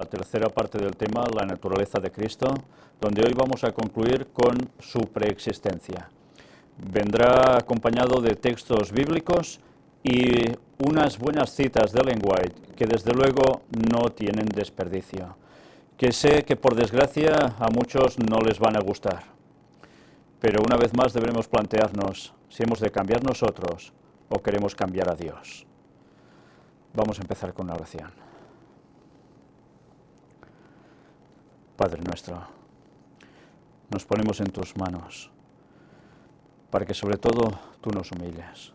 la tercera parte del tema, la naturaleza de Cristo, donde hoy vamos a concluir con su preexistencia. Vendrá acompañado de textos bíblicos y unas buenas citas de Ellen White, que desde luego no tienen desperdicio, que sé que por desgracia a muchos no les van a gustar. Pero una vez más deberemos plantearnos si hemos de cambiar nosotros o queremos cambiar a Dios. Vamos a empezar con una oración. Padre nuestro, nos ponemos en tus manos para que sobre todo tú nos humilles.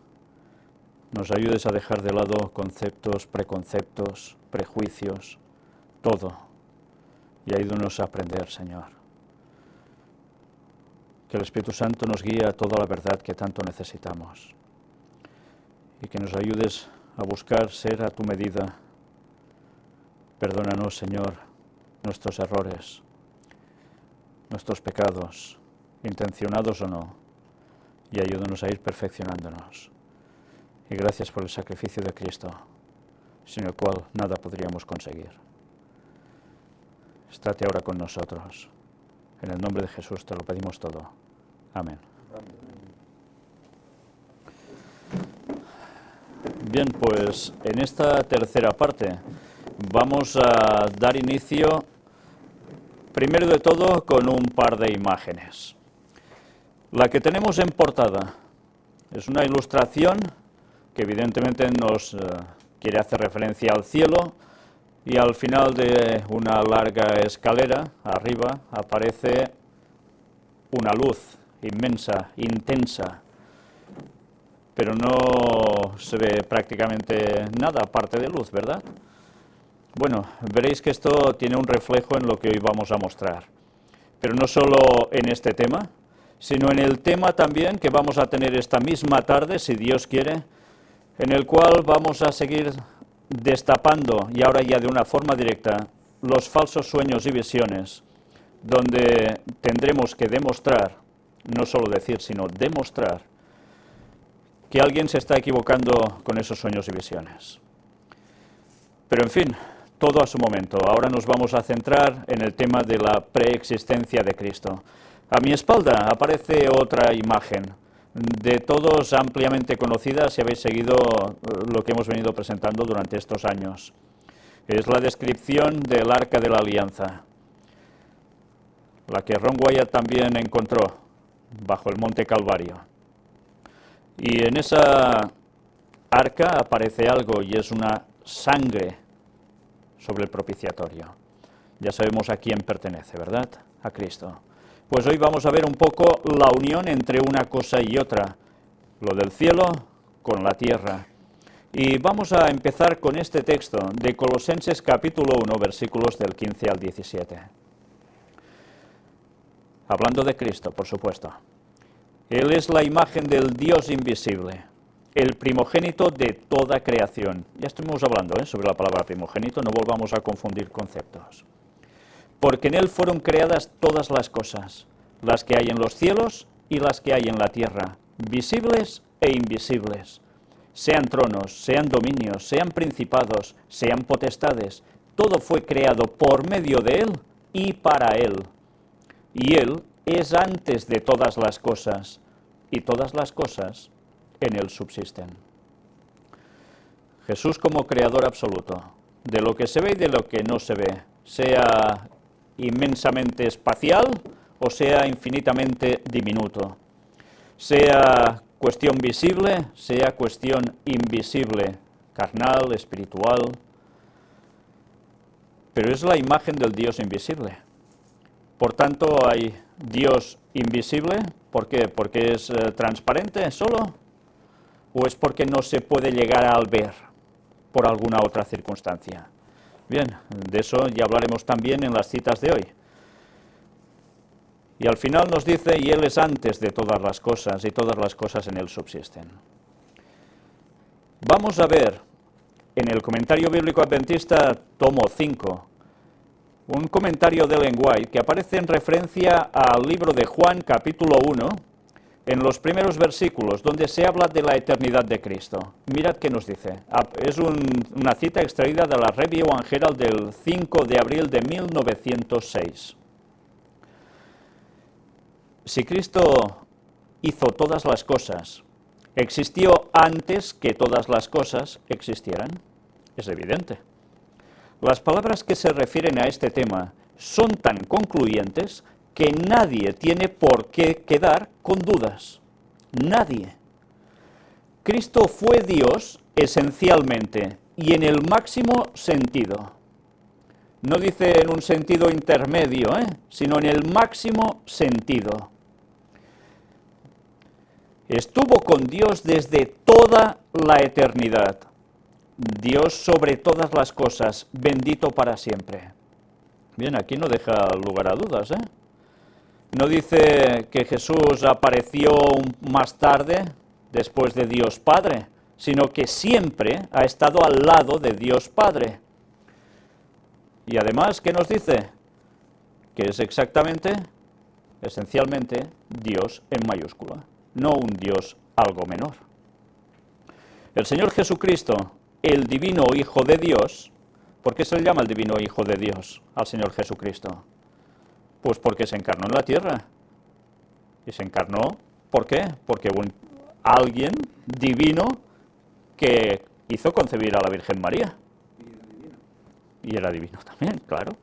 Nos ayudes a dejar de lado conceptos, preconceptos, prejuicios, todo, y ayúdanos a aprender, Señor. Que el Espíritu Santo nos guíe a toda la verdad que tanto necesitamos y que nos ayudes a buscar ser a tu medida. Perdónanos, Señor, nuestros errores, nuestros pecados, intencionados o no, y ayúdanos a ir perfeccionándonos. Y gracias por el sacrificio de Cristo, sin el cual nada podríamos conseguir. Estate ahora con nosotros. En el nombre de Jesús te lo pedimos todo. Amén. Bien, pues en esta tercera parte vamos a dar inicio, primero de todo, con un par de imágenes. La que tenemos en portada es una ilustración que evidentemente nos quiere hacer referencia al cielo, y al final de una larga escalera, arriba, aparece una luz inmensa, intensa, pero no se ve prácticamente nada aparte de luz, ¿verdad? Bueno, veréis que esto tiene un reflejo en lo que hoy vamos a mostrar, pero no solo en este tema, sino en el tema también que vamos a tener esta misma tarde, si Dios quiere, en el cual vamos a seguir destapando, y ahora ya de una forma directa, los falsos sueños y visiones, donde tendremos que demostrar, no solo decir, sino demostrar, que alguien se está equivocando con esos sueños y visiones. Pero en fin, todo a su momento. Ahora nos vamos a centrar en el tema de la preexistencia de Cristo. A mi espalda aparece otra imagen, de todos ampliamente conocida si habéis seguido lo que hemos venido presentando durante estos años. Es la descripción del Arca de la Alianza, la que Ron Wyatt también encontró bajo el Monte Calvario. Y en esa arca aparece algo, y es una sangre sobre el propiciatorio. Ya sabemos a quién pertenece, ¿verdad? A Cristo. Pues hoy vamos a ver un poco la unión entre una cosa y otra, lo del cielo con la tierra. Y vamos a empezar con este texto de Colosenses capítulo 1, versículos del 15 al 17. Hablando de Cristo, por supuesto. Él es la imagen del Dios invisible, el primogénito de toda creación. Ya estuvimos hablando sobre la palabra primogénito, no volvamos a confundir conceptos. Porque en Él fueron creadas todas las cosas, las que hay en los cielos y las que hay en la tierra, visibles e invisibles. Sean tronos, sean dominios, sean principados, sean potestades, todo fue creado por medio de Él y para Él. Y Él es antes de todas las cosas, y todas las cosas en Él subsisten. Jesús como creador absoluto, de lo que se ve y de lo que no se ve, sea inmensamente espacial o sea infinitamente diminuto, sea cuestión visible, sea cuestión invisible, carnal, espiritual, pero es la imagen del Dios invisible. Por tanto, hay Dios invisible. ¿Por qué? ¿Porque es transparente solo? ¿O es porque no se puede llegar a ver por alguna otra circunstancia? Bien, de eso ya hablaremos también en las citas de hoy. Y al final nos dice, y Él es antes de todas las cosas, y todas las cosas en Él subsisten. Vamos a ver en el Comentario Bíblico Adventista, tomo 5, un comentario de Ellen White que aparece en referencia al libro de Juan, capítulo 1, en los primeros versículos, donde se habla de la eternidad de Cristo. Mirad qué nos dice. Es una cita extraída de la Review and Herald del 5 de abril de 1906. Si Cristo hizo todas las cosas, existió antes que todas las cosas existieran, es evidente. Las palabras que se refieren a este tema son tan concluyentes que nadie tiene por qué quedar con dudas. Nadie. Cristo fue Dios esencialmente y en el máximo sentido. No dice en un sentido intermedio, sino en el máximo sentido. Estuvo con Dios desde toda la eternidad. Dios sobre todas las cosas, bendito para siempre. Bien, aquí no deja lugar a dudas, No dice que Jesús apareció más tarde, después de Dios Padre, sino que siempre ha estado al lado de Dios Padre. Y además, ¿qué nos dice? Que es exactamente, esencialmente, Dios en mayúscula, no un Dios algo menor. El Señor Jesucristo, el divino Hijo de Dios, ¿por qué se le llama el divino Hijo de Dios al Señor Jesucristo? Pues porque se encarnó en la tierra. Y se encarnó, ¿por qué? Porque alguien divino que hizo concebir a la Virgen María. Y era divino también, claro.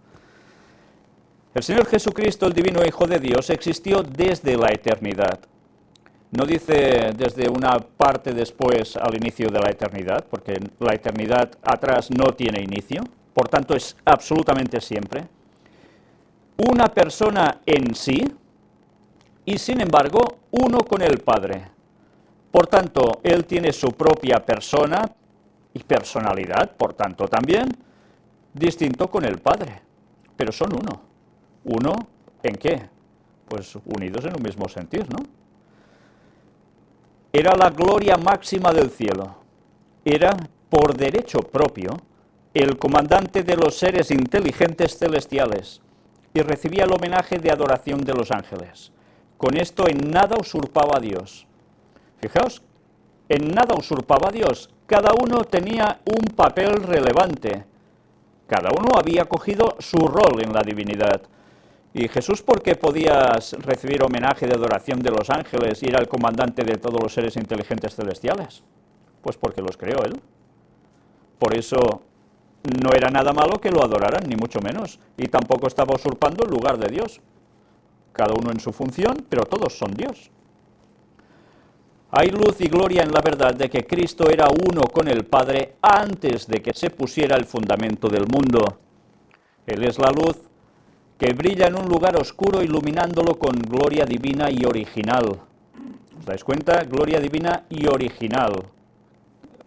El Señor Jesucristo, el divino Hijo de Dios, existió desde la eternidad. No dice desde una parte después al inicio de la eternidad, porque la eternidad atrás no tiene inicio, por tanto es absolutamente siempre. Una persona en sí, y sin embargo, uno con el Padre. Por tanto, Él tiene su propia persona y personalidad, por tanto también, distinto con el Padre. Pero son uno. ¿Uno en qué? Pues unidos en un mismo sentir, ¿no? Era la gloria máxima del cielo. Era, por derecho propio, el comandante de los seres inteligentes celestiales, y recibía el homenaje de adoración de los ángeles. Con esto en nada usurpaba a Dios. Fijaos, en nada usurpaba a Dios. Cada uno tenía un papel relevante. Cada uno había cogido su rol en la divinidad. ¿Y Jesús por qué podía recibir homenaje de adoración de los ángeles y era el comandante de todos los seres inteligentes celestiales? Pues porque los creó Él. Por eso no era nada malo que lo adoraran, ni mucho menos, y tampoco estaba usurpando el lugar de Dios. Cada uno en su función, pero todos son Dios. Hay luz y gloria en la verdad de que Cristo era uno con el Padre antes de que se pusiera el fundamento del mundo. Él es la luz que brilla en un lugar oscuro iluminándolo con gloria divina y original. ¿Os dais cuenta? Gloria divina y original.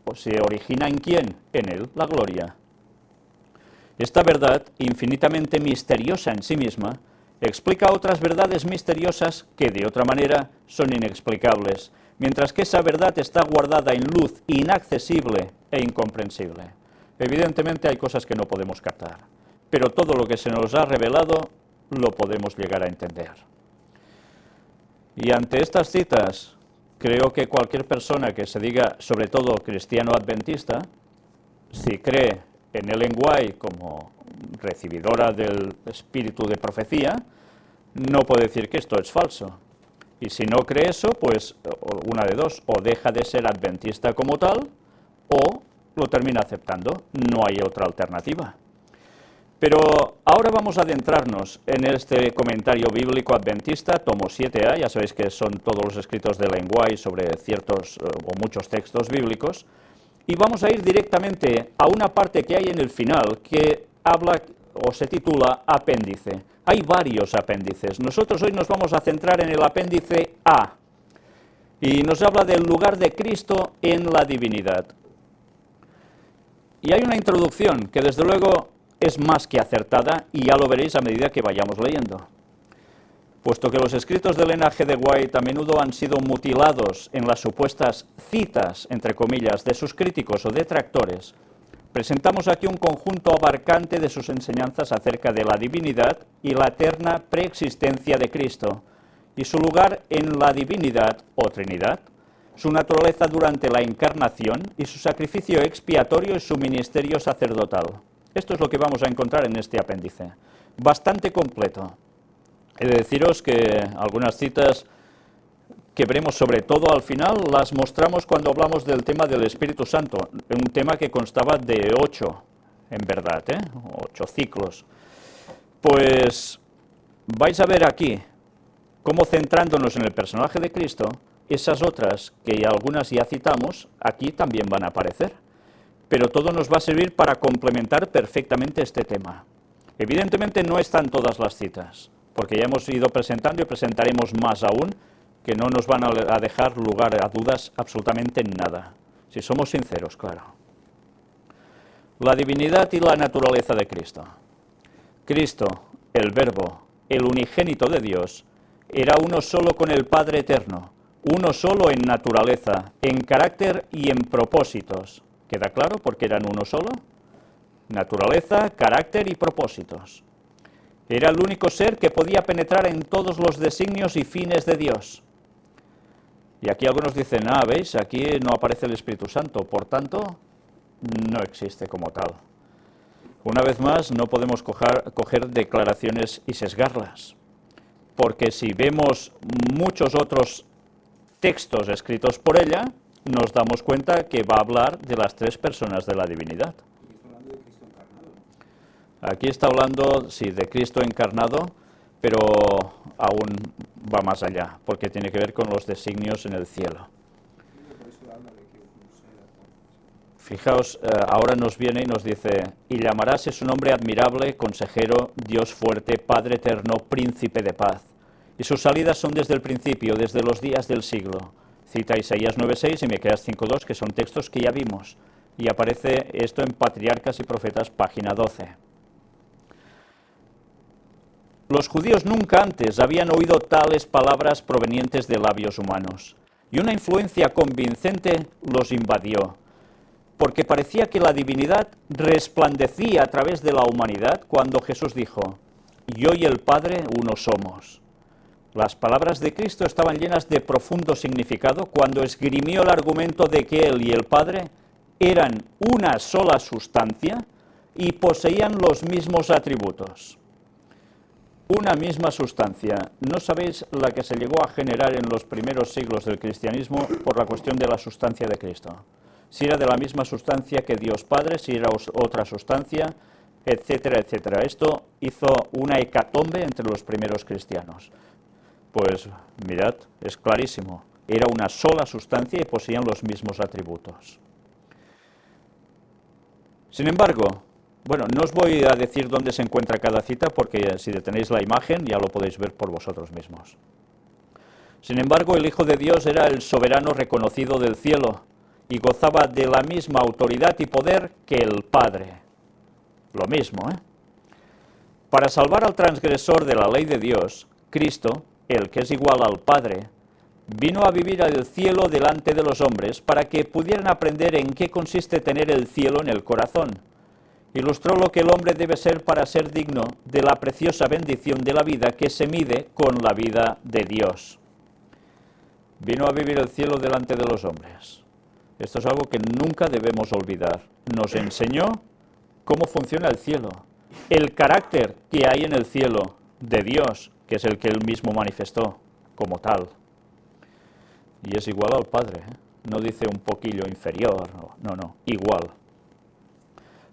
¿O se origina en quién? En Él, la gloria. Esta verdad, infinitamente misteriosa en sí misma, explica otras verdades misteriosas que, de otra manera, son inexplicables, mientras que esa verdad está guardada en luz inaccesible e incomprensible. Evidentemente hay cosas que no podemos captar, pero todo lo que se nos ha revelado lo podemos llegar a entender. Y ante estas citas, creo que cualquier persona que se diga, sobre todo cristiano adventista, si cree en Ellen White como recibidora del espíritu de profecía, no puede decir que esto es falso. Y si no cree eso, pues una de dos, o deja de ser adventista como tal, o lo termina aceptando. No hay otra alternativa. Pero ahora vamos a adentrarnos en este comentario bíblico adventista, tomo 7a, ya sabéis que son todos los escritos de Ellen White sobre ciertos o muchos textos bíblicos, y vamos a ir directamente a una parte que hay en el final que habla o se titula apéndice. Hay varios apéndices. Nosotros hoy nos vamos a centrar en el apéndice A y nos habla del lugar de Cristo en la divinidad. Y hay una introducción que desde luego es más que acertada y ya lo veréis a medida que vayamos leyendo. Puesto que los escritos del Ellen G. White a menudo han sido mutilados en las supuestas citas, entre comillas, de sus críticos o detractores, presentamos aquí un conjunto abarcante de sus enseñanzas acerca de la divinidad y la eterna preexistencia de Cristo, y su lugar en la divinidad o Trinidad, su naturaleza durante la encarnación y su sacrificio expiatorio y su ministerio sacerdotal. Esto es lo que vamos a encontrar en este apéndice, bastante completo. He de deciros que algunas citas que veremos sobre todo al final las mostramos cuando hablamos del tema del Espíritu Santo, un tema que constaba de 8, en verdad, 8 ciclos. Pues vais a ver aquí cómo, centrándonos en el personaje de Cristo, esas otras, que algunas ya citamos, aquí también van a aparecer. Pero todo nos va a servir para complementar perfectamente este tema. Evidentemente no están todas las citas, porque ya hemos ido presentando y presentaremos más aún, que no nos van a dejar lugar a dudas absolutamente en nada, si somos sinceros, claro. La divinidad y la naturaleza de Cristo. Cristo, el Verbo, el unigénito de Dios, era uno solo con el Padre eterno, uno solo en naturaleza, en carácter y en propósitos. ¿Queda claro por qué eran uno solo? Naturaleza, carácter y propósitos. Era el único ser que podía penetrar en todos los designios y fines de Dios. Y aquí algunos dicen, ¿veis? Aquí no aparece el Espíritu Santo, por tanto, no existe como tal. Una vez más, no podemos coger declaraciones y sesgarlas, porque si vemos muchos otros textos escritos por ella, nos damos cuenta que va a hablar de las 3 personas de la divinidad. Aquí está hablando, sí, de Cristo encarnado, pero aún va más allá, porque tiene que ver con los designios en el cielo. Fijaos, ahora nos viene y nos dice, y llamarás su nombre admirable, consejero, Dios fuerte, Padre eterno, príncipe de paz. Y sus salidas son desde el principio, desde los días del siglo. Cita Isaías 9:6 y Miqueas 5:2, que son textos que ya vimos. Y aparece esto en Patriarcas y Profetas, página 12. Los judíos nunca antes habían oído tales palabras provenientes de labios humanos, y una influencia convincente los invadió, porque parecía que la divinidad resplandecía a través de la humanidad cuando Jesús dijo, yo y el Padre uno somos. Las palabras de Cristo estaban llenas de profundo significado cuando esgrimió el argumento de que Él y el Padre eran una sola sustancia y poseían los mismos atributos. Una misma sustancia. ¿No sabéis la que se llegó a generar en los primeros siglos del cristianismo por la cuestión de la sustancia de Cristo? Si era de la misma sustancia que Dios Padre, si era otra sustancia, etcétera, etcétera. Esto hizo una hecatombe entre los primeros cristianos. Pues mirad, es clarísimo. Era una sola sustancia y poseían los mismos atributos. Sin embargo, bueno, no os voy a decir dónde se encuentra cada cita, porque si detenéis la imagen ya lo podéis ver por vosotros mismos. Sin embargo, el Hijo de Dios era el soberano reconocido del cielo y gozaba de la misma autoridad y poder que el Padre. Lo mismo, Para salvar al transgresor de la ley de Dios, Cristo, el que es igual al Padre, vino a vivir al cielo delante de los hombres para que pudieran aprender en qué consiste tener el cielo en el corazón. Ilustró lo que el hombre debe ser para ser digno de la preciosa bendición de la vida que se mide con la vida de Dios. Vino a vivir el cielo delante de los hombres. Esto es algo que nunca debemos olvidar. Nos enseñó cómo funciona el cielo, el carácter que hay en el cielo de Dios, que es el que Él mismo manifestó como tal. Y es igual al Padre, no dice un poquillo inferior, no, igual.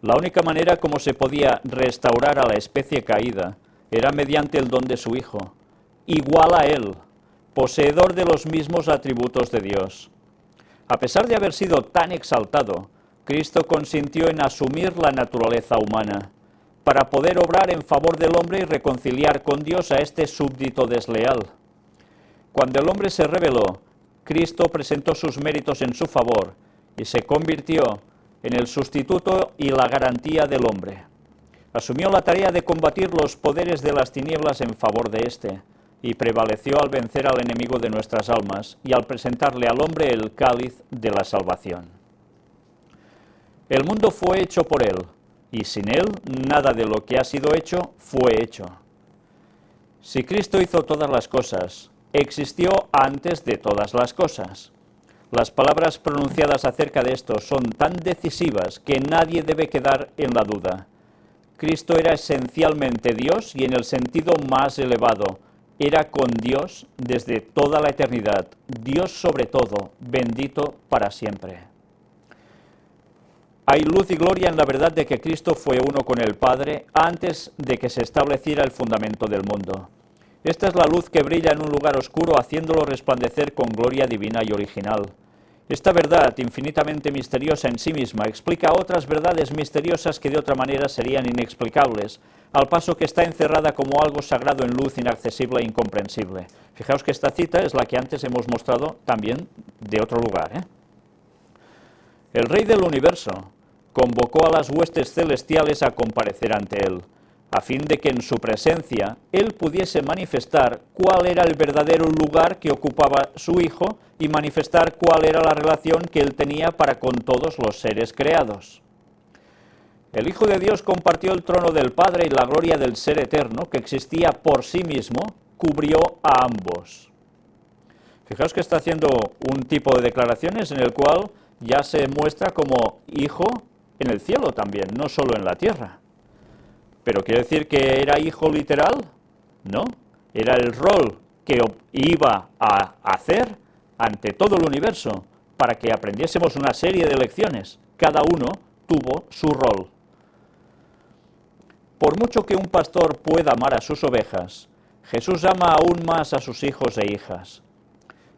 La única manera como se podía restaurar a la especie caída era mediante el don de su Hijo, igual a Él, poseedor de los mismos atributos de Dios. A pesar de haber sido tan exaltado, Cristo consintió en asumir la naturaleza humana, para poder obrar en favor del hombre y reconciliar con Dios a este súbdito desleal. Cuando el hombre se rebeló, Cristo presentó sus méritos en su favor y se convirtió en el sustituto y la garantía del hombre. Asumió la tarea de combatir los poderes de las tinieblas en favor de éste, y prevaleció al vencer al enemigo de nuestras almas y al presentarle al hombre el cáliz de la salvación. El mundo fue hecho por Él, y sin Él nada de lo que ha sido hecho fue hecho. Si Cristo hizo todas las cosas, existió antes de todas las cosas. Las palabras pronunciadas acerca de esto son tan decisivas que nadie debe quedar en la duda. Cristo era esencialmente Dios y en el sentido más elevado. Era con Dios desde toda la eternidad, Dios sobre todo, bendito para siempre. Hay luz y gloria en la verdad de que Cristo fue uno con el Padre antes de que se estableciera el fundamento del mundo. Esta es la luz que brilla en un lugar oscuro, haciéndolo resplandecer con gloria divina y original. Esta verdad, infinitamente misteriosa en sí misma, explica otras verdades misteriosas que de otra manera serían inexplicables, al paso que está encerrada como algo sagrado en luz inaccesible e incomprensible. Fijaos que esta cita es la que antes hemos mostrado también de otro lugar. El Rey del Universo convocó a las huestes celestiales a comparecer ante él, a fin de que en su presencia él pudiese manifestar cuál era el verdadero lugar que ocupaba su Hijo y manifestar cuál era la relación que él tenía para con todos los seres creados. El Hijo de Dios compartió el trono del Padre y la gloria del Ser Eterno, que existía por sí mismo, cubrió a ambos. Fijaos que está haciendo un tipo de declaraciones en el cual ya se muestra como Hijo en el cielo también, no solo en la tierra. ¿Pero quiere decir que era hijo literal? No, era el rol que iba a hacer ante todo el universo para que aprendiésemos una serie de lecciones. Cada uno tuvo su rol. Por mucho que un pastor pueda amar a sus ovejas, Jesús ama aún más a sus hijos e hijas.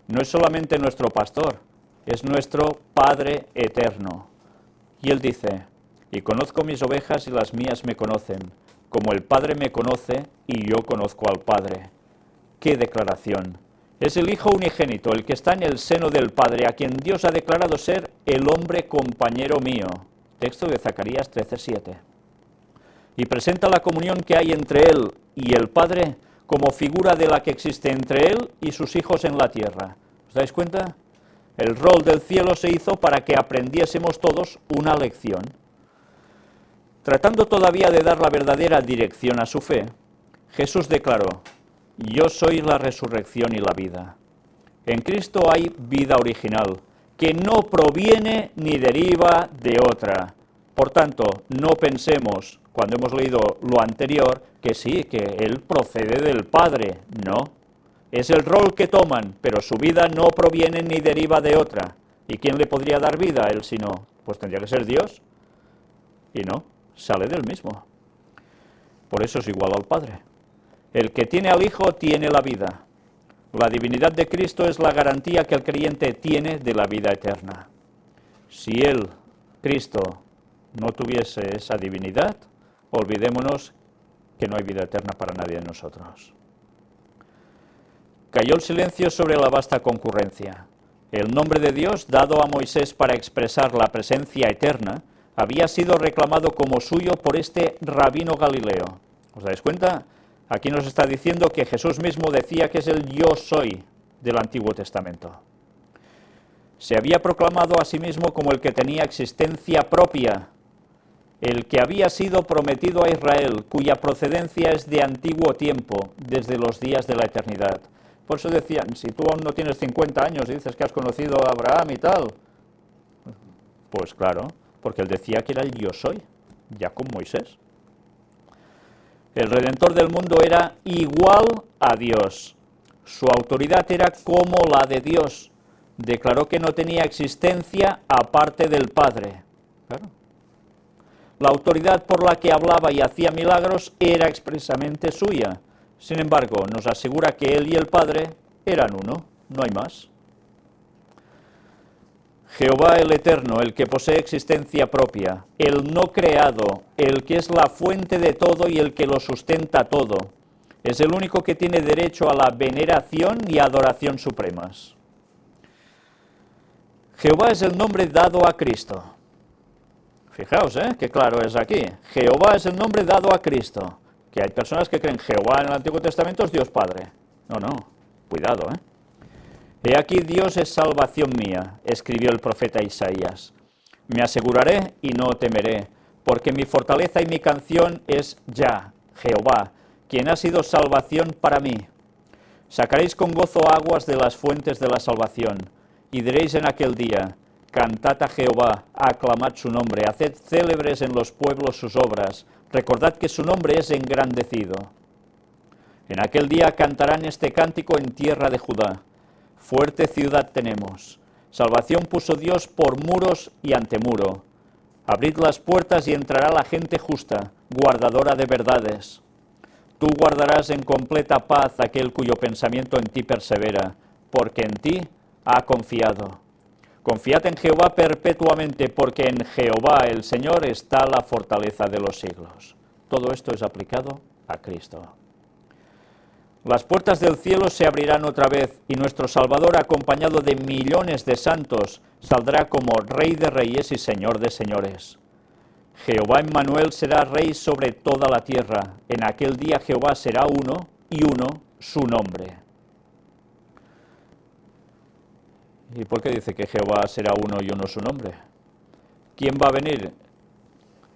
No es solamente nuestro pastor, es nuestro Padre eterno. Y él dice: y conozco mis ovejas y las mías me conocen, como el Padre me conoce y yo conozco al Padre. ¡Qué declaración! Es el Hijo unigénito, el que está en el seno del Padre, a quien Dios ha declarado ser el hombre compañero mío. Texto de Zacarías 13:7. Y presenta la comunión que hay entre él y el Padre como figura de la que existe entre él y sus hijos en la tierra. ¿Os dais cuenta? El rol del cielo se hizo para que aprendiésemos todos una lección. Tratando todavía de dar la verdadera dirección a su fe, Jesús declaró: yo soy la resurrección y la vida. En Cristo hay vida original, que no proviene ni deriva de otra. Por tanto, no pensemos, cuando hemos leído lo anterior, que sí, que Él procede del Padre. No. Es el rol que toman, pero su vida no proviene ni deriva de otra. ¿Y quién le podría dar vida a Él si no? Pues tendría que ser Dios. Y no, sale del mismo. Por eso es igual al Padre. El que tiene al Hijo tiene la vida. La divinidad de Cristo es la garantía que el creyente tiene de la vida eterna. Si Él, Cristo, no tuviese esa divinidad, olvidémonos que no hay vida eterna para nadie de nosotros. Cayó el silencio sobre la vasta concurrencia. El nombre de Dios, dado a Moisés para expresar la presencia eterna, había sido reclamado como suyo por este rabino Galileo. ¿Os dais cuenta? Aquí nos está diciendo que Jesús mismo decía que es el yo soy del Antiguo Testamento. Se había proclamado a sí mismo como el que tenía existencia propia, el que había sido prometido a Israel, cuya procedencia es de antiguo tiempo, desde los días de la eternidad. Por eso decían, si tú aún no tienes 50 años y dices que has conocido a Abraham y tal, pues claro, porque él decía que era el yo soy, ya con Moisés. El Redentor del mundo era igual a Dios. Su autoridad era como la de Dios. Declaró que no tenía existencia aparte del Padre. Claro. La autoridad por la que hablaba y hacía milagros era expresamente suya. Sin embargo, nos asegura que él y el Padre eran uno, no hay más. Jehová el Eterno, el que posee existencia propia, el no creado, el que es la fuente de todo y el que lo sustenta todo, es el único que tiene derecho a la veneración y adoración supremas. Jehová es el nombre dado a Cristo. Fijaos, qué claro es aquí. Jehová es el nombre dado a Cristo. Que hay personas que creen Jehová en el Antiguo Testamento es Dios Padre. No, cuidado, He aquí Dios es salvación mía, escribió el profeta Isaías. Me aseguraré y no temeré, porque mi fortaleza y mi canción es Yah, Jehová, quien ha sido salvación para mí. Sacaréis con gozo aguas de las fuentes de la salvación, y diréis en aquel día, cantad a Jehová, aclamad su nombre, haced célebres en los pueblos sus obras, recordad que su nombre es engrandecido. En aquel día cantarán este cántico en tierra de Judá. Fuerte ciudad tenemos. Salvación puso Dios por muros y antemuro. Abrid las puertas y entrará la gente justa, guardadora de verdades. Tú guardarás en completa paz aquel cuyo pensamiento en ti persevera, porque en ti ha confiado. Confiad en Jehová perpetuamente, porque en Jehová el Señor está la fortaleza de los siglos. Todo esto es aplicado a Cristo. Las puertas del cielo se abrirán otra vez, y nuestro Salvador, acompañado de millones de santos, saldrá como Rey de reyes y Señor de señores. Jehová Emmanuel será Rey sobre toda la tierra. En aquel día Jehová será uno, y uno su nombre. ¿Y por qué dice que Jehová será uno y uno su nombre? ¿Quién va a venir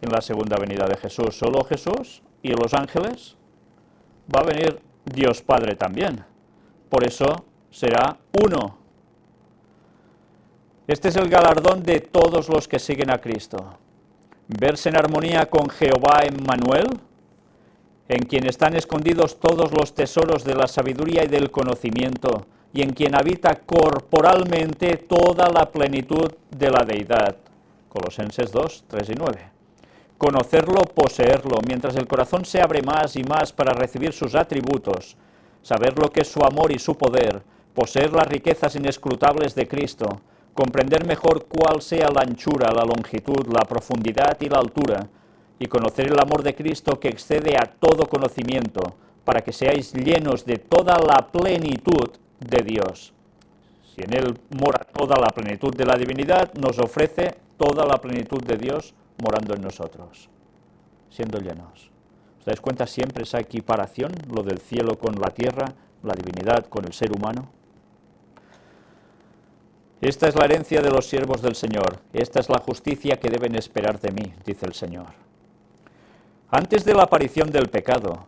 en la segunda venida de Jesús? ¿Solo Jesús y los ángeles? Va a venir Dios Padre también. Por eso será uno. Este es el galardón de todos los que siguen a Cristo. Verse en armonía con Jehová Emmanuel, en quien están escondidos todos los tesoros de la sabiduría y del conocimiento, y en quien habita corporalmente toda la plenitud de la deidad. Colosenses 2, 3 y 9. Conocerlo, poseerlo, mientras el corazón se abre más y más para recibir sus atributos, saber lo que es su amor y su poder, poseer las riquezas inescrutables de Cristo, comprender mejor cuál sea la anchura, la longitud, la profundidad y la altura, y conocer el amor de Cristo que excede a todo conocimiento, para que seáis llenos de toda la plenitud de Dios. Si en Él mora toda la plenitud de la divinidad, nos ofrece toda la plenitud de Dios morando en nosotros, siendo llenos. ¿Os dais cuenta siempre esa equiparación, lo del cielo con la tierra, la divinidad con el ser humano? Esta es la herencia de los siervos del Señor, esta es la justicia que deben esperar de mí, dice el Señor. Antes de la aparición del pecado,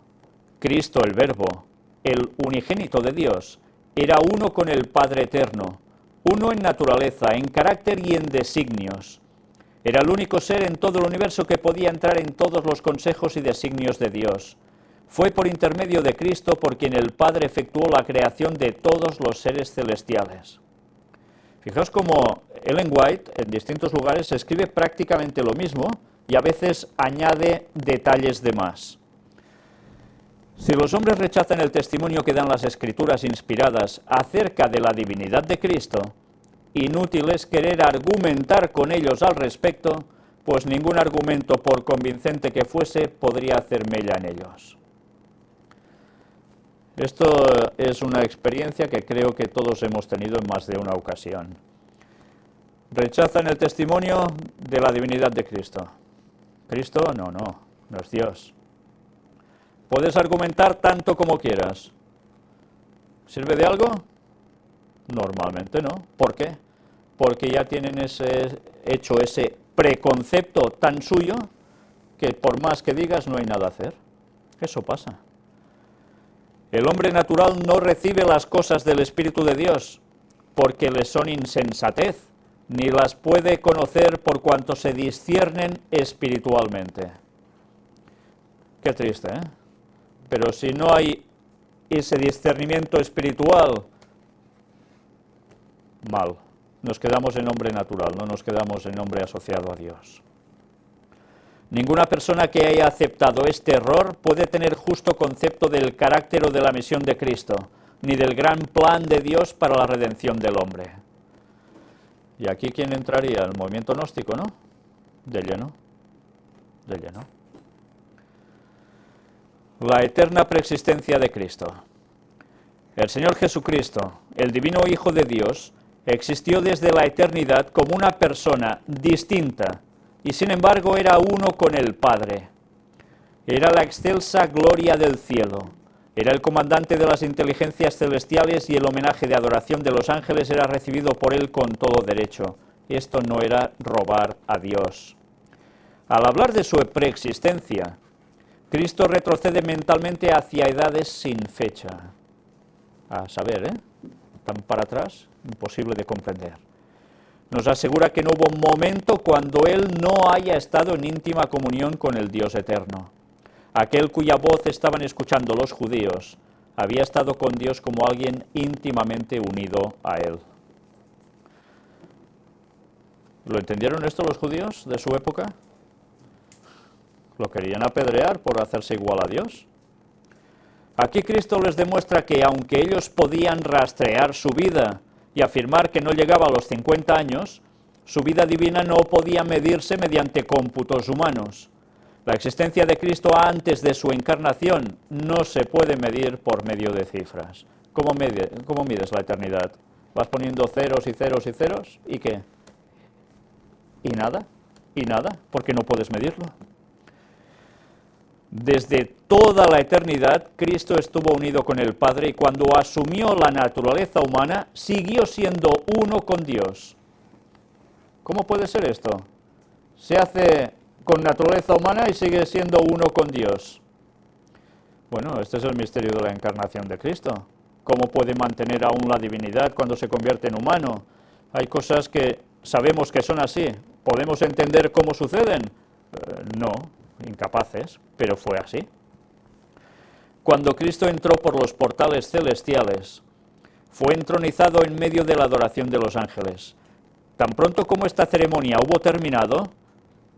Cristo, el Verbo, el unigénito de Dios, era uno con el Padre eterno, uno en naturaleza, en carácter y en designios. Era el único ser en todo el universo que podía entrar en todos los consejos y designios de Dios. Fue por intermedio de Cristo por quien el Padre efectuó la creación de todos los seres celestiales. Fijaos cómo Ellen White en distintos lugares escribe prácticamente lo mismo y a veces añade detalles de más. Si los hombres rechazan el testimonio que dan las Escrituras inspiradas acerca de la divinidad de Cristo, inútil es querer argumentar con ellos al respecto, pues ningún argumento, por convincente que fuese, podría hacer mella en ellos. Esto es una experiencia que creo que todos hemos tenido en más de una ocasión. Rechazan el testimonio de la divinidad de Cristo. ¿Cristo? No es Dios. Puedes argumentar tanto como quieras. ¿Sirve de algo? Normalmente no. ¿Por qué? Porque ya tienen hecho ese preconcepto tan suyo que por más que digas no hay nada a hacer. Eso pasa. El hombre natural no recibe las cosas del Espíritu de Dios porque le son insensatez, ni las puede conocer por cuanto se disciernen espiritualmente. Qué triste, ¿eh? Pero si no hay ese discernimiento espiritual, mal. Nos quedamos en hombre natural, no nos quedamos en hombre asociado a Dios. Ninguna persona que haya aceptado este error puede tener justo concepto del carácter o de la misión de Cristo, ni del gran plan de Dios para la redención del hombre. Y aquí, ¿quién entraría? El movimiento gnóstico, ¿no? De lleno. De lleno. La eterna preexistencia de Cristo. El Señor Jesucristo, el divino Hijo de Dios, existió desde la eternidad como una persona distinta y sin embargo era uno con el Padre. Era la excelsa gloria del cielo. Era el comandante de las inteligencias celestiales y el homenaje de adoración de los ángeles era recibido por él con todo derecho. Esto no era robar a Dios. Al hablar de su preexistencia, Cristo retrocede mentalmente hacia edades sin fecha. A saber, tan para atrás, imposible de comprender. Nos asegura que no hubo un momento cuando él no haya estado en íntima comunión con el Dios eterno. Aquel cuya voz estaban escuchando los judíos había estado con Dios como alguien íntimamente unido a él. ¿Lo entendieron esto los judíos de su época? Lo querían apedrear por hacerse igual a Dios. Aquí Cristo les demuestra que aunque ellos podían rastrear su vida y afirmar que no llegaba a los 50 años, su vida divina no podía medirse mediante cómputos humanos. La existencia de Cristo antes de su encarnación no se puede medir por medio de cifras. ¿Cómo mides la eternidad? ¿Vas poniendo ceros y ceros y ceros? ¿Y qué? ¿Y nada? ¿Y nada? Porque no puedes medirlo. Desde toda la eternidad, Cristo estuvo unido con el Padre y cuando asumió la naturaleza humana, siguió siendo uno con Dios. ¿Cómo puede ser esto? Se hace con naturaleza humana y sigue siendo uno con Dios. Bueno, este es el misterio de la encarnación de Cristo. ¿Cómo puede mantener aún la divinidad cuando se convierte en humano? Hay cosas que sabemos que son así. ¿Podemos entender cómo suceden? No, incapaces, pero fue así. Cuando Cristo entró por los portales celestiales, fue entronizado en medio de la adoración de los ángeles. Tan pronto como esta ceremonia hubo terminado,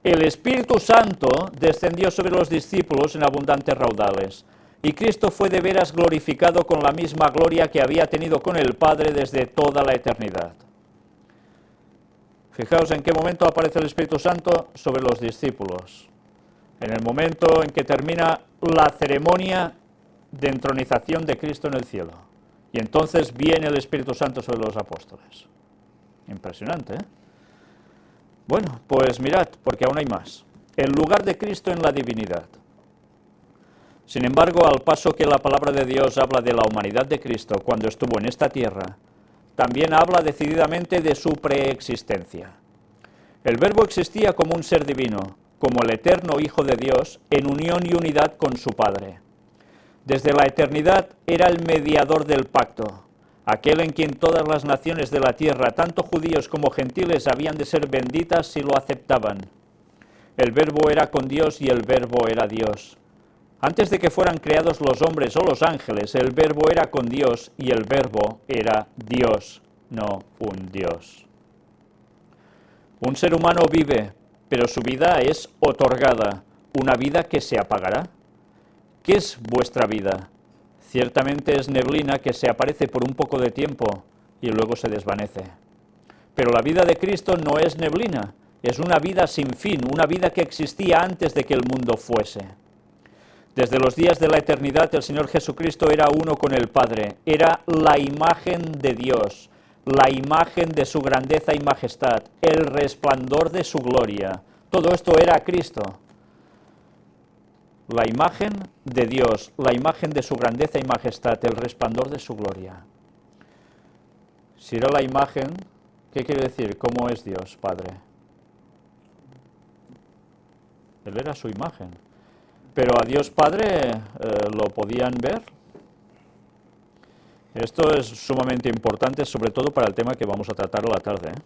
el Espíritu Santo descendió sobre los discípulos en abundantes raudales, y Cristo fue de veras glorificado con la misma gloria que había tenido con el Padre desde toda la eternidad. Fijaos en qué momento aparece el Espíritu Santo sobre los discípulos. En el momento en que termina la ceremonia de entronización de Cristo en el cielo. Y entonces viene el Espíritu Santo sobre los apóstoles. Impresionante, ¿eh? Bueno, pues mirad, porque aún hay más. El lugar de Cristo en la divinidad. Sin embargo, al paso que la palabra de Dios habla de la humanidad de Cristo cuando estuvo en esta tierra, también habla decididamente de su preexistencia. El Verbo existía como un ser divino, como el eterno Hijo de Dios, en unión y unidad con su Padre. Desde la eternidad era el mediador del pacto, aquel en quien todas las naciones de la tierra, tanto judíos como gentiles, habían de ser benditas si lo aceptaban. El Verbo era con Dios y el Verbo era Dios. Antes de que fueran creados los hombres o los ángeles, el Verbo era con Dios y el Verbo era Dios, no un Dios. Un ser humano vive, pero su vida es otorgada, una vida que se apagará. ¿Qué es vuestra vida? Ciertamente es neblina que se aparece por un poco de tiempo y luego se desvanece. Pero la vida de Cristo no es neblina, es una vida sin fin, una vida que existía antes de que el mundo fuese. Desde los días de la eternidad el Señor Jesucristo era uno con el Padre, era la imagen de Dios, la imagen de su grandeza y majestad, el resplandor de su gloria. Todo esto era Cristo. La imagen de Dios, la imagen de su grandeza y majestad, el resplandor de su gloria. Si era la imagen, ¿qué quiere decir? ¿Cómo es Dios, Padre? Él era su imagen. Pero a Dios Padre lo podían ver. Esto es sumamente importante, sobre todo para el tema que vamos a tratar a la tarde, ¿eh?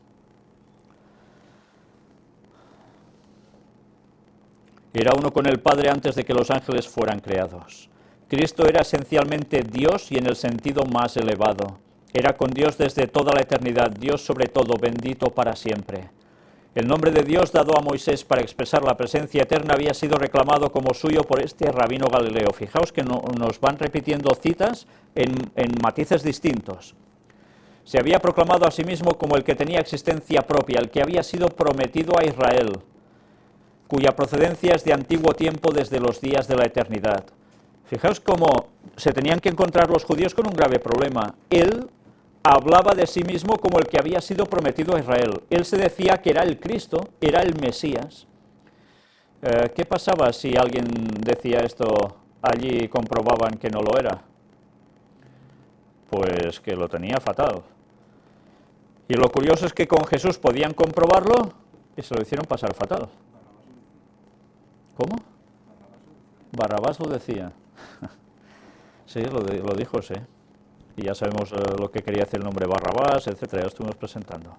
Era uno con el Padre antes de que los ángeles fueran creados. Cristo era esencialmente Dios y en el sentido más elevado. Era con Dios desde toda la eternidad, Dios sobre todo, bendito para siempre. El nombre de Dios dado a Moisés para expresar la presencia eterna había sido reclamado como suyo por este rabino Galileo. Fijaos que nos van repitiendo citas en matices distintos. Se había proclamado a sí mismo como el que tenía existencia propia, el que había sido prometido a Israel, cuya procedencia es de antiguo tiempo desde los días de la eternidad. Fijaos cómo se tenían que encontrar los judíos con un grave problema. Él hablaba de sí mismo como el que había sido prometido a Israel. Él se decía que era el Cristo, era el Mesías. ¿Qué pasaba si alguien decía esto allí y comprobaban que no lo era? Pues que lo tenía fatal. Y lo curioso es que con Jesús podían comprobarlo y se lo hicieron pasar fatal. ¿Cómo? Barrabás lo decía. Sí, lo dijo, sí. y ya sabemos lo que quería decir el nombre Barrabás, etcétera, ya lo estuvimos presentando.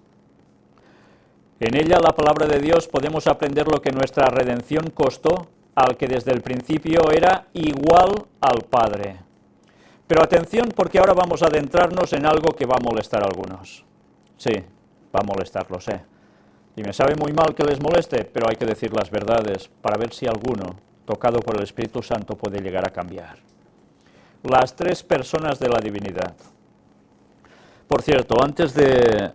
En ella, la palabra de Dios, podemos aprender lo que nuestra redención costó al que desde el principio era igual al Padre. Pero atención, porque ahora vamos a adentrarnos en algo que va a molestar a algunos. Sí, va a molestar, lo sé. Y me sabe muy mal que les moleste, pero hay que decir las verdades para ver si alguno, tocado por el Espíritu Santo, puede llegar a cambiar. Las tres personas de la divinidad. Por cierto, antes de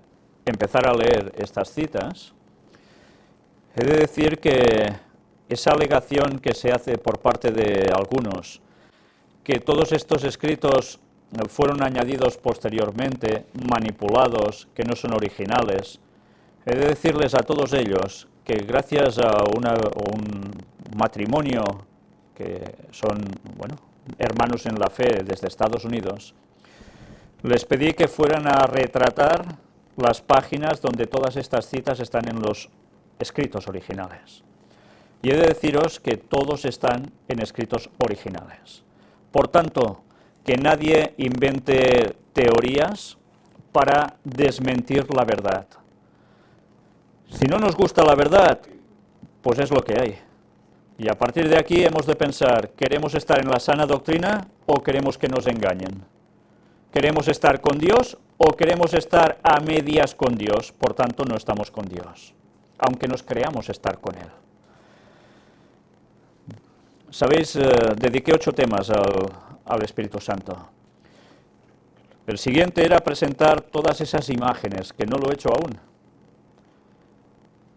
empezar a leer estas citas, he de decir que esa alegación que se hace por parte de algunos, que todos estos escritos fueron añadidos posteriormente, manipulados, que no son originales, he de decirles a todos ellos que gracias a un matrimonio que son, bueno, hermanos en la fe desde Estados Unidos, les pedí que fueran a retratar las páginas donde todas estas citas están en los escritos originales. Y he de deciros que todos están en escritos originales. Por tanto, que nadie invente teorías para desmentir la verdad. Si no nos gusta la verdad, pues es lo que hay. Y a partir de aquí hemos de pensar, ¿queremos estar en la sana doctrina o queremos que nos engañen? ¿Queremos estar con Dios o queremos estar a medias con Dios? Por tanto, no estamos con Dios, aunque nos creamos estar con Él. Sabéis, dediqué 8 temas al Espíritu Santo. El siguiente era presentar todas esas imágenes, que no lo he hecho aún.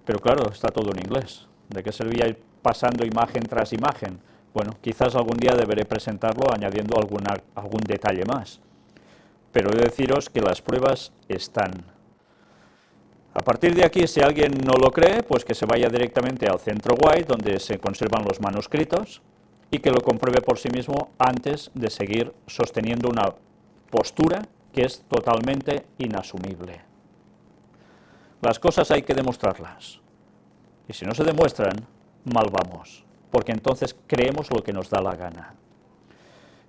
Pero claro, está todo en inglés. ¿De qué servía ir pasando imagen tras imagen? Bueno, quizás algún día deberé presentarlo añadiendo algún detalle más. Pero he de deciros que las pruebas están. A partir de aquí, si alguien no lo cree, pues que se vaya directamente al Centro White, donde se conservan los manuscritos, y que lo compruebe por sí mismo antes de seguir sosteniendo una postura que es totalmente inasumible. Las cosas hay que demostrarlas. Y si no se demuestran, mal vamos, porque entonces creemos lo que nos da la gana.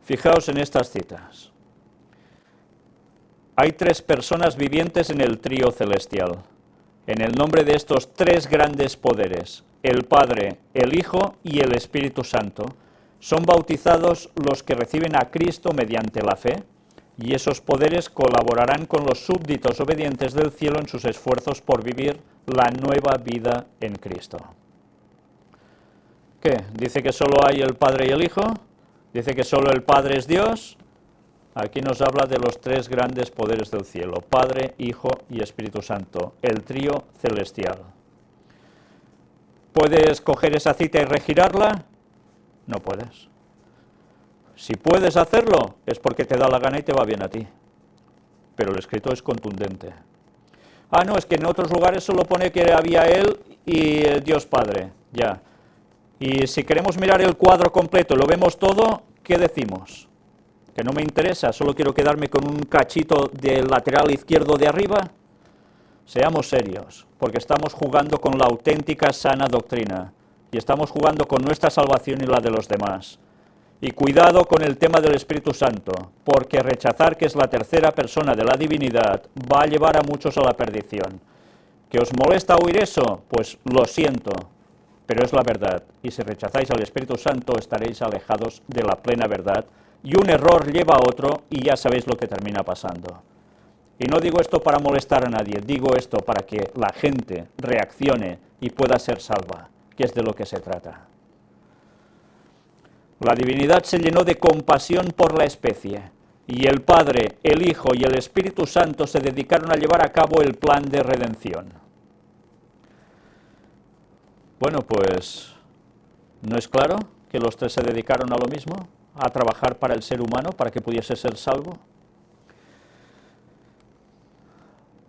Fijaos en estas citas. Hay 3 personas vivientes en el trío celestial. En el nombre de estos 3 grandes poderes, el Padre, el Hijo y el Espíritu Santo, son bautizados los que reciben a Cristo mediante la fe, y esos poderes colaborarán con los súbditos obedientes del cielo en sus esfuerzos por vivir la nueva vida en Cristo. ¿Qué? ¿Dice que solo hay el Padre y el Hijo? ¿Dice que solo el Padre es Dios? Aquí nos habla de los 3 grandes poderes del cielo, Padre, Hijo y Espíritu Santo, el trío celestial. ¿Puedes coger esa cita y regirarla? No puedes. Si puedes hacerlo, es porque te da la gana y te va bien a ti. Pero el escrito es contundente. Ah, no, es que en otros lugares solo pone que había Él y Dios Padre, ya. Y si queremos mirar el cuadro completo, lo vemos todo, ¿qué decimos? Que no me interesa, solo quiero quedarme con un cachito del lateral izquierdo de arriba. Seamos serios, porque estamos jugando con la auténtica sana doctrina, y estamos jugando con nuestra salvación y la de los demás. Y cuidado con el tema del Espíritu Santo, porque rechazar que es la tercera persona de la divinidad va a llevar a muchos a la perdición. ¿Que os molesta oír eso? Pues lo siento, pero es la verdad, y si rechazáis al Espíritu Santo estaréis alejados de la plena verdad, y un error lleva a otro, y ya sabéis lo que termina pasando. Y no digo esto para molestar a nadie, digo esto para que la gente reaccione y pueda ser salva, que es de lo que se trata. La divinidad se llenó de compasión por la especie, y el Padre, el Hijo y el Espíritu Santo se dedicaron a llevar a cabo el plan de redención. Bueno, pues, ¿no es claro que los 3 se dedicaron a lo mismo? A trabajar para el ser humano, para que pudiese ser salvo.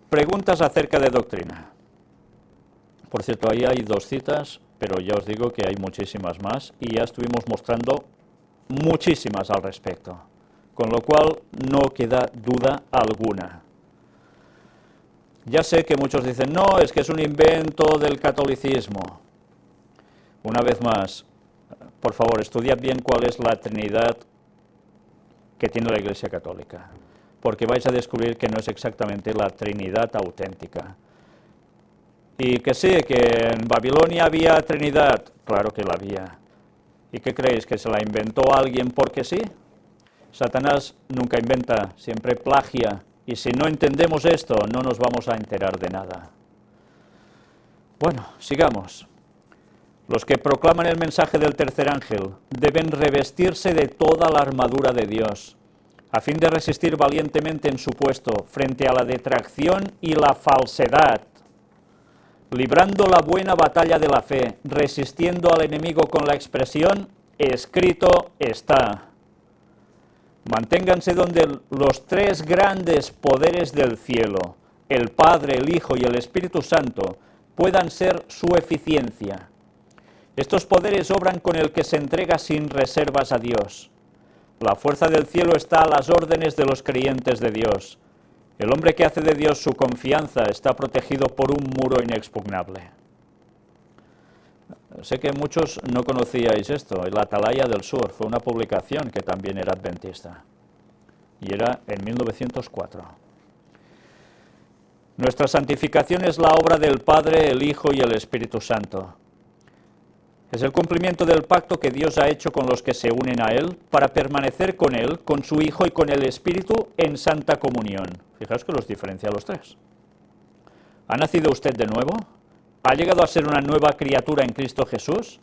Preguntas acerca de doctrina. Por cierto, ahí hay 2 citas, pero ya os digo que hay muchísimas más, y ya estuvimos mostrando muchísimas al respecto, con lo cual no queda duda alguna. Ya sé que muchos dicen, no, es que es un invento del catolicismo. Una vez más, por favor, estudiad bien cuál es la Trinidad que tiene la Iglesia Católica. porque vais a descubrir que no es exactamente la Trinidad auténtica. Y que sí, que en Babilonia había Trinidad, claro que la había. ¿Y qué creéis? ¿Que se la inventó alguien porque sí? Satanás nunca inventa, siempre plagia, y si no entendemos esto, no nos vamos a enterar de nada. Bueno, sigamos. Los que proclaman el mensaje del tercer ángel deben revestirse de toda la armadura de Dios, a fin de resistir valientemente en su puesto frente a la detracción y la falsedad, librando la buena batalla de la fe, resistiendo al enemigo con la expresión «escrito está». Manténganse donde los tres grandes poderes del cielo, el Padre, el Hijo y el Espíritu Santo, puedan ser su eficiencia. Estos poderes obran con el que se entrega sin reservas a Dios. La fuerza del cielo está a las órdenes de los creyentes de Dios. El hombre que hace de Dios su confianza está protegido por un muro inexpugnable. Sé que muchos no conocíais esto. El Atalaya del Sur fue una publicación que también era adventista. Y era en 1904. Nuestra santificación es la obra del Padre, el Hijo y el Espíritu Santo. Es el cumplimiento del pacto que Dios ha hecho con los que se unen a Él para permanecer con Él, con su Hijo y con el Espíritu en santa comunión. Fijaos que los diferencia a los tres. ¿Ha nacido usted de nuevo? ¿Ha llegado a ser una nueva criatura en Cristo Jesús?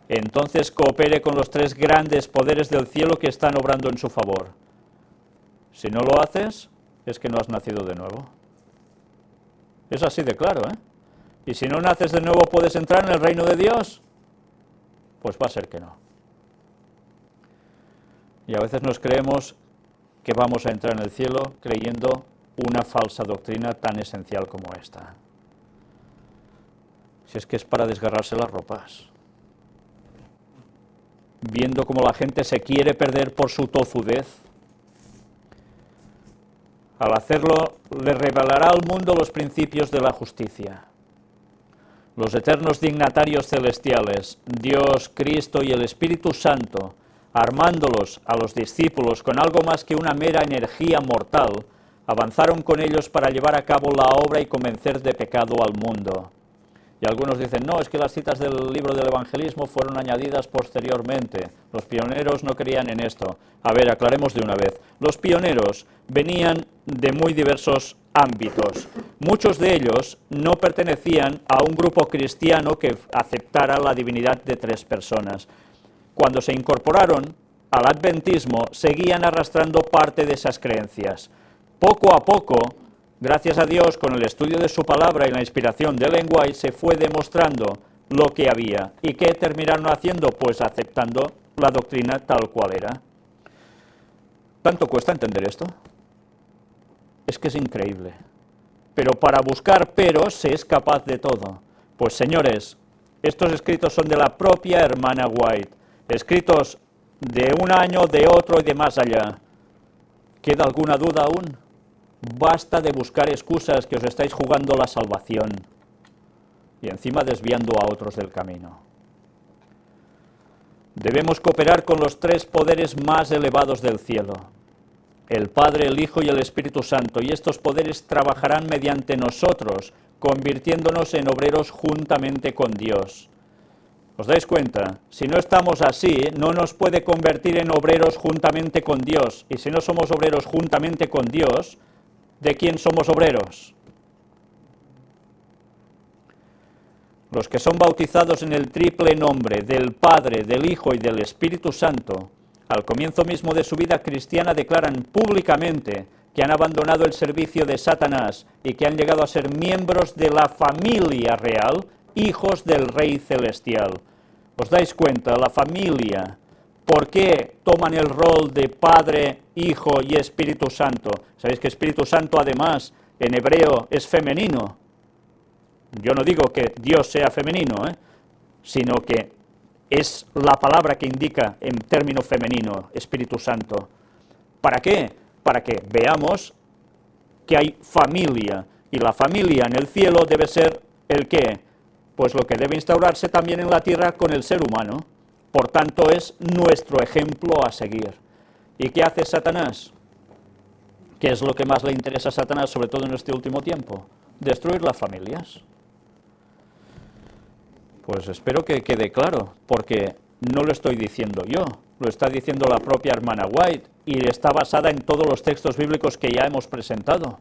Entonces coopere con los tres grandes poderes del cielo que están obrando en su favor. Si no lo haces, es que no has nacido de nuevo. Es así de claro, ¿eh? Y si no naces de nuevo, ¿puedes entrar en el reino de Dios? Pues va a ser que no. Y a veces nos creemos que vamos a entrar en el cielo creyendo una falsa doctrina tan esencial como esta. Si es que es para desgarrarse las ropas. Viendo cómo la gente se quiere perder por su tozudez. Al hacerlo, le revelará al mundo los principios de la justicia. Los eternos dignatarios celestiales, Dios, Cristo y el Espíritu Santo, armándolos a los discípulos con algo más que una mera energía mortal, avanzaron con ellos para llevar a cabo la obra y convencer de pecado al mundo. Y algunos dicen, no, es que las citas del libro del evangelismo fueron añadidas posteriormente. Los pioneros no creían en esto. A ver, aclaremos de una vez. Los pioneros venían de muy diversos ámbitos. Muchos de ellos no pertenecían a un grupo cristiano que aceptara la divinidad de tres personas. Cuando se incorporaron al adventismo, seguían arrastrando parte de esas creencias. Poco a poco, gracias a Dios, con el estudio de su palabra y la inspiración de Ellen White, se fue demostrando lo que había. ¿Y qué terminaron haciendo? Pues aceptando la doctrina tal cual era. ¿Tanto cuesta entender esto? Es que es increíble. Pero para buscar peros se es capaz de todo. Pues señores, estos escritos son de la propia hermana White, escritos de un año, de otro y de más allá. ¿Queda alguna duda aún? Basta de buscar excusas que os estáis jugando la salvación y encima desviando a otros del camino. Debemos cooperar con los tres poderes más elevados del cielo, el Padre, el Hijo y el Espíritu Santo, y estos poderes trabajarán mediante nosotros, convirtiéndonos en obreros juntamente con Dios. ¿Os dais cuenta? Si no estamos así, no nos puede convertir en obreros juntamente con Dios, y si no somos obreros juntamente con Dios, ¿de quién somos obreros? Los que son bautizados en el triple nombre del Padre, del Hijo y del Espíritu Santo, al comienzo mismo de su vida cristiana declaran públicamente que han abandonado el servicio de Satanás y que han llegado a ser miembros de la familia real, hijos del Rey Celestial. ¿Os dais cuenta? La familia. ¿Por qué toman el rol de Padre, Hijo y Espíritu Santo? ¿Sabéis que Espíritu Santo además en hebreo es femenino? Yo no digo que Dios sea femenino, sino que es la palabra que indica en término femenino, Espíritu Santo. ¿Para qué? Para que veamos que hay familia, y la familia en el cielo debe ser ¿el qué? Pues lo que debe instaurarse también en la tierra con el ser humano. Por tanto, es nuestro ejemplo a seguir. ¿Y qué hace Satanás? ¿Qué es lo que más le interesa a Satanás, sobre todo en este último tiempo? Destruir las familias. Pues espero que quede claro, porque no lo estoy diciendo yo, lo está diciendo la propia hermana White, y está basada en todos los textos bíblicos que ya hemos presentado.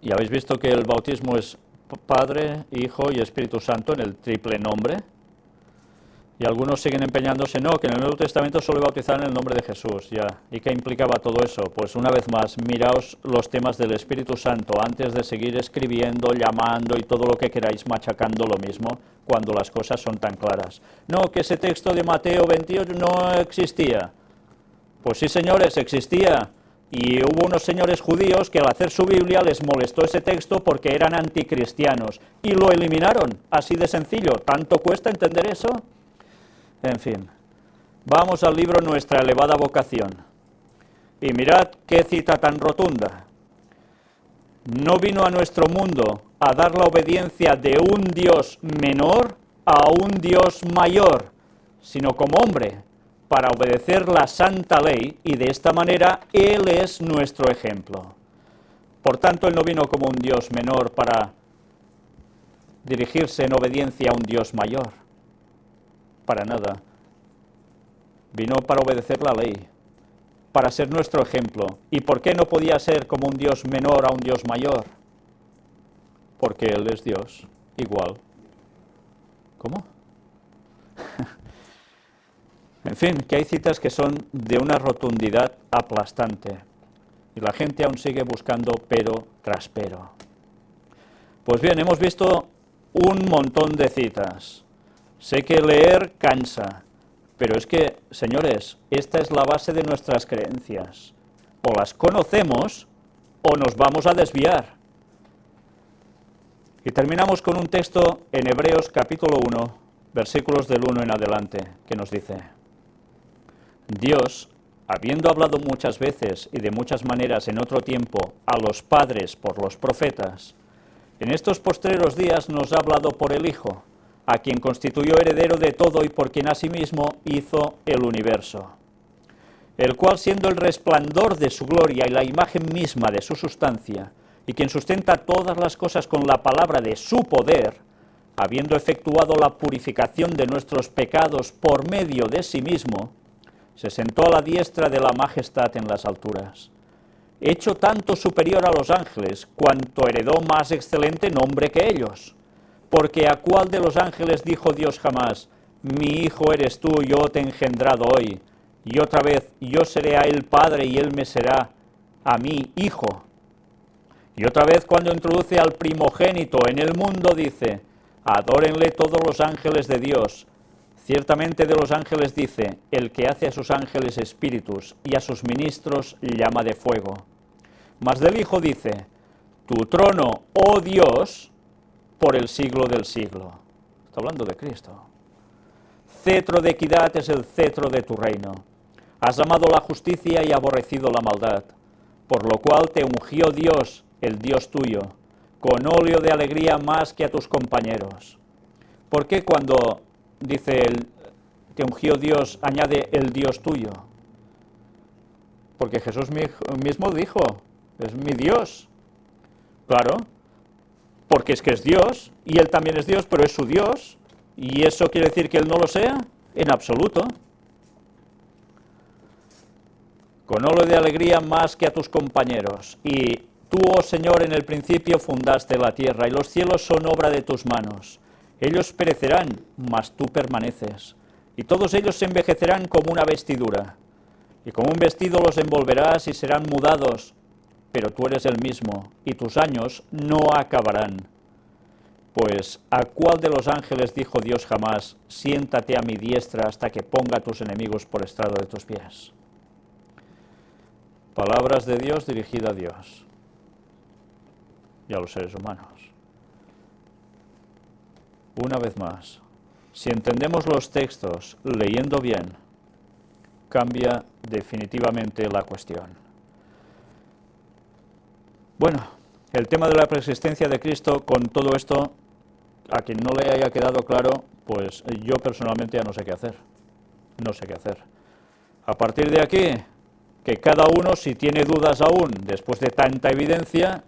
Y habéis visto que el bautismo es Padre, Hijo y Espíritu Santo en el triple nombre. Y algunos siguen empeñándose, no, que en el Nuevo Testamento solo bautizaban en el nombre de Jesús, ya. ¿Y qué implicaba todo eso? Pues una vez más, miraos los temas del Espíritu Santo antes de seguir escribiendo, llamando y todo lo que queráis, machacando lo mismo, cuando las cosas son tan claras. No, que ese texto de Mateo 28 no existía. Pues sí, señores, existía. Y hubo unos señores judíos que al hacer su Biblia les molestó ese texto porque eran anticristianos. Y lo eliminaron, así de sencillo. ¿Tanto cuesta entender eso? En fin, vamos al libro Nuestra elevada vocación. Y mirad qué cita tan rotunda. No vino a nuestro mundo a dar la obediencia de un Dios menor a un Dios mayor, sino como hombre, para obedecer la santa ley, y de esta manera Él es nuestro ejemplo. Por tanto, Él no vino como un Dios menor para dirigirse en obediencia a un Dios mayor. Para nada. Vino para obedecer la ley, para ser nuestro ejemplo. ¿Y por qué no podía ser como un Dios menor a un Dios mayor? Porque Él es Dios, igual. ¿Cómo? En fin, que hay citas que son de una rotundidad aplastante. Y la gente aún sigue buscando pero tras pero. Pues bien, hemos visto un montón de citas. Sé que leer cansa, pero es que, señores, esta es la base de nuestras creencias. O las conocemos o nos vamos a desviar. Y terminamos con un texto en Hebreos capítulo 1, versículos del 1 en adelante, que nos dice: Dios, habiendo hablado muchas veces y de muchas maneras en otro tiempo a los padres por los profetas, en estos postreros días nos ha hablado por el Hijo, a quien constituyó heredero de todo y por quien asimismo hizo el universo, el cual, siendo el resplandor de su gloria y la imagen misma de su sustancia, y quien sustenta todas las cosas con la palabra de su poder, habiendo efectuado la purificación de nuestros pecados por medio de sí mismo, se sentó a la diestra de la majestad en las alturas, hecho tanto superior a los ángeles, cuanto heredó más excelente nombre que ellos. Porque ¿a cuál de los ángeles dijo Dios jamás: mi hijo eres tú, yo te he engendrado hoy? Y otra vez, yo seré a él padre y él me será a mí hijo. Y otra vez, cuando introduce al primogénito en el mundo, dice: adórenle todos los ángeles de Dios. Ciertamente de los ángeles dice: el que hace a sus ángeles espíritus y a sus ministros llama de fuego. Mas del Hijo dice: tu trono, oh Dios, por el siglo del siglo. Está hablando de Cristo. Cetro de equidad es el cetro de tu reino. Has amado la justicia y aborrecido la maldad, por lo cual te ungió Dios, el Dios tuyo, con óleo de alegría más que a tus compañeros. ¿Por qué cuando dice te ungió Dios, añade el Dios tuyo? Porque Jesús mismo dijo: es mi Dios. Claro, porque es que es Dios, y Él también es Dios, pero es su Dios, ¿y eso quiere decir que Él no lo sea? En absoluto. Con óleo de alegría más que a tus compañeros, y tú, oh Señor, en el principio fundaste la tierra, y los cielos son obra de tus manos. Ellos perecerán, mas tú permaneces, y todos ellos se envejecerán como una vestidura, y como un vestido los envolverás y serán mudados, pero tú eres el mismo, y tus años no acabarán. Pues, ¿a cuál de los ángeles dijo Dios jamás: siéntate a mi diestra hasta que ponga a tus enemigos por estrado de tus pies? Palabras de Dios dirigida a Dios y a los seres humanos. Una vez más, si entendemos los textos leyendo bien, cambia definitivamente la cuestión. Bueno, el tema de la preexistencia de Cristo, con todo esto, a quien no le haya quedado claro, pues yo personalmente ya no sé qué hacer. No sé qué hacer. A partir de aquí, que cada uno, si tiene dudas aún, después de tanta evidencia,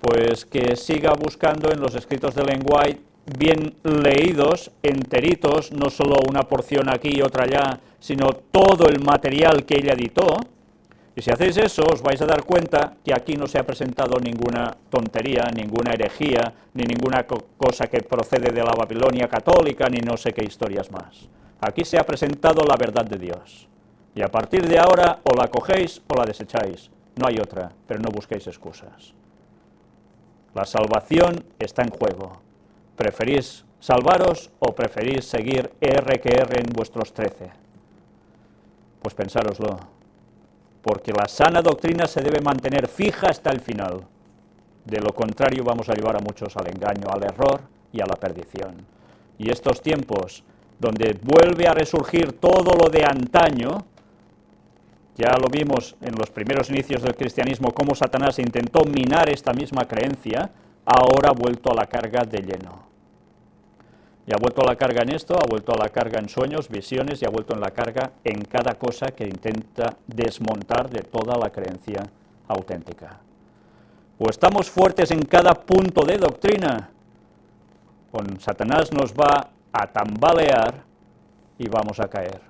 pues que siga buscando en los escritos de Ellen White, bien leídos, enteritos, no solo una porción aquí y otra allá, sino todo el material que ella editó. Y si hacéis eso, os vais a dar cuenta que aquí no se ha presentado ninguna tontería, ninguna herejía, ni ninguna cosa que procede de la Babilonia católica, ni no sé qué historias más. Aquí se ha presentado la verdad de Dios. Y a partir de ahora, o la cogéis o la desecháis. No hay otra, pero no busquéis excusas. La salvación está en juego. ¿Preferís salvaros o preferís seguir R que R en vuestros 13? Pues pensároslo. Porque la sana doctrina se debe mantener fija hasta el final. De lo contrario vamos a llevar a muchos al engaño, al error y a la perdición. Y estos tiempos, donde vuelve a resurgir todo lo de antaño, ya lo vimos en los primeros inicios del cristianismo, cómo Satanás intentó minar esta misma creencia, ahora ha vuelto a la carga de lleno. Y ha vuelto a la carga en esto, ha vuelto a la carga en sueños, visiones, y ha vuelto en la carga en cada cosa que intenta desmontar de toda la creencia auténtica. O estamos fuertes en cada punto de doctrina, o Satanás nos va a tambalear y vamos a caer.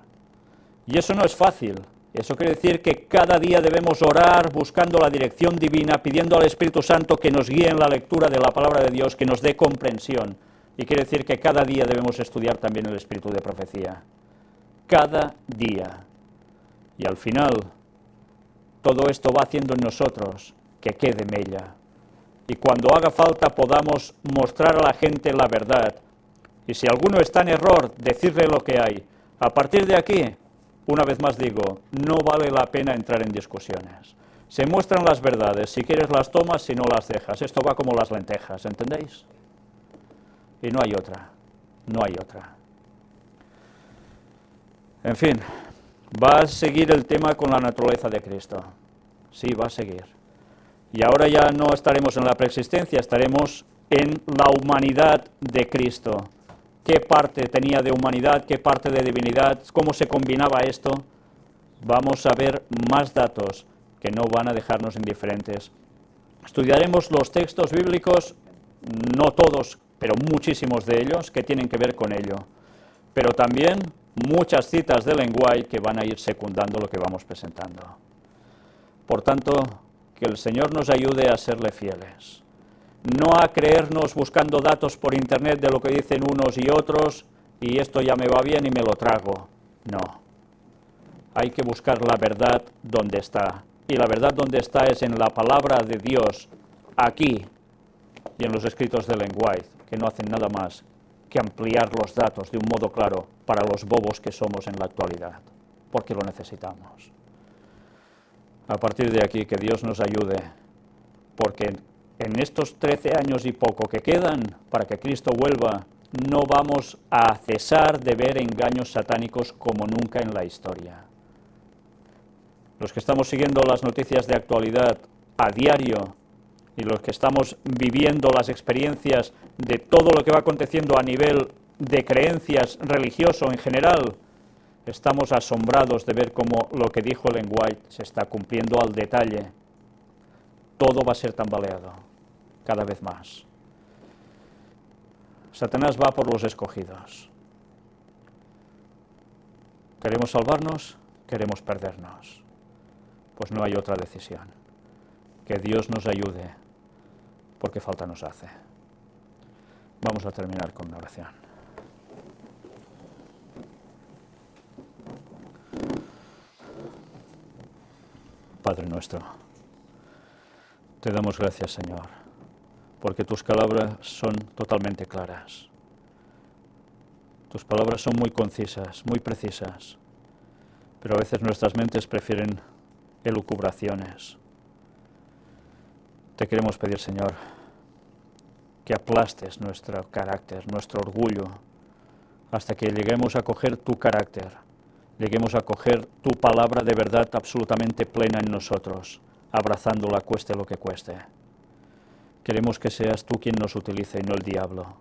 Y eso no es fácil. Eso quiere decir que cada día debemos orar buscando la dirección divina, pidiendo al Espíritu Santo que nos guíe en la lectura de la palabra de Dios, que nos dé comprensión. Y quiere decir que cada día debemos estudiar también el espíritu de profecía. Cada día. Y al final, todo esto va haciendo en nosotros que quede mella. Y cuando haga falta podamos mostrar a la gente la verdad. Y si alguno está en error, decirle lo que hay. A partir de aquí, una vez más digo, no vale la pena entrar en discusiones. Se muestran las verdades, si quieres las tomas, si no las dejas. Esto va como las lentejas, ¿entendéis? Y no hay otra, no hay otra. En fin, va a seguir el tema con la naturaleza de Cristo. Sí, va a seguir. Y ahora ya no estaremos en la preexistencia, estaremos en la humanidad de Cristo. ¿Qué parte tenía de humanidad, qué parte de divinidad, cómo se combinaba esto? Vamos a ver más datos que no van a dejarnos indiferentes. Estudiaremos los textos bíblicos, no todos, pero muchísimos de ellos que tienen que ver con ello. Pero también muchas citas de Ellen White que van a ir secundando lo que vamos presentando. Por tanto, que el Señor nos ayude a serle fieles. No a creernos buscando datos por internet de lo que dicen unos y otros, y esto ya me va bien y me lo trago. No. Hay que buscar la verdad donde está. Y la verdad donde está es en la palabra de Dios, aquí, y en los escritos de Ellen White, que no hacen nada más que ampliar los datos de un modo claro para los bobos que somos en la actualidad, porque lo necesitamos. A partir de aquí, que Dios nos ayude, porque en estos 13 años y poco que quedan para que Cristo vuelva, no vamos a cesar de ver engaños satánicos como nunca en la historia. Los que estamos siguiendo las noticias de actualidad a diario, y los que estamos viviendo las experiencias de todo lo que va aconteciendo a nivel de creencias religioso en general, estamos asombrados de ver cómo lo que dijo Ellen White se está cumpliendo al detalle. Todo va a ser tambaleado, cada vez más. Satanás va por los escogidos. ¿Queremos salvarnos? ¿Queremos perdernos? Pues no hay otra decisión. Que Dios nos ayude, porque falta nos hace. Vamos a terminar con una oración. Padre nuestro, te damos gracias, Señor, porque tus palabras son totalmente claras. Tus palabras son muy concisas, muy precisas, pero a veces nuestras mentes prefieren elucubraciones. Te queremos pedir, Señor, que aplastes nuestro carácter, nuestro orgullo, hasta que lleguemos a coger tu carácter, lleguemos a coger tu palabra de verdad absolutamente plena en nosotros, abrazándola cueste lo que cueste. Queremos que seas tú quien nos utilice y no el diablo,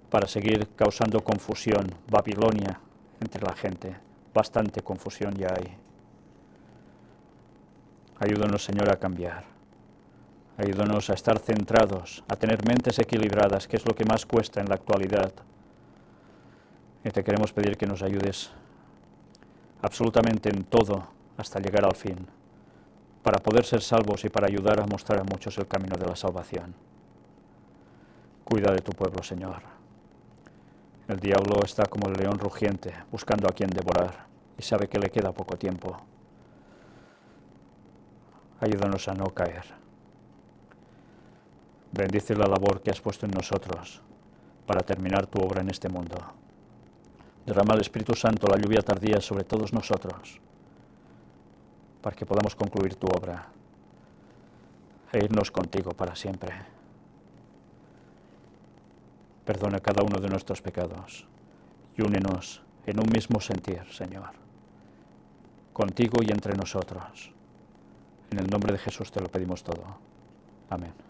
para seguir causando confusión, Babilonia, entre la gente. Bastante confusión ya hay. Ayúdanos, Señor, a cambiar. Ayúdanos a estar centrados, a tener mentes equilibradas, que es lo que más cuesta en la actualidad. Y te queremos pedir que nos ayudes absolutamente en todo hasta llegar al fin, para poder ser salvos y para ayudar a mostrar a muchos el camino de la salvación. Cuida de tu pueblo, Señor. El diablo está como el león rugiente, buscando a quien devorar, y sabe que le queda poco tiempo. Ayúdanos a no caer. Bendice la labor que has puesto en nosotros para terminar tu obra en este mundo. Derrama el Espíritu Santo, la lluvia tardía sobre todos nosotros, para que podamos concluir tu obra e irnos contigo para siempre. Perdona cada uno de nuestros pecados y únenos en un mismo sentir, Señor, contigo y entre nosotros. En el nombre de Jesús te lo pedimos todo. Amén.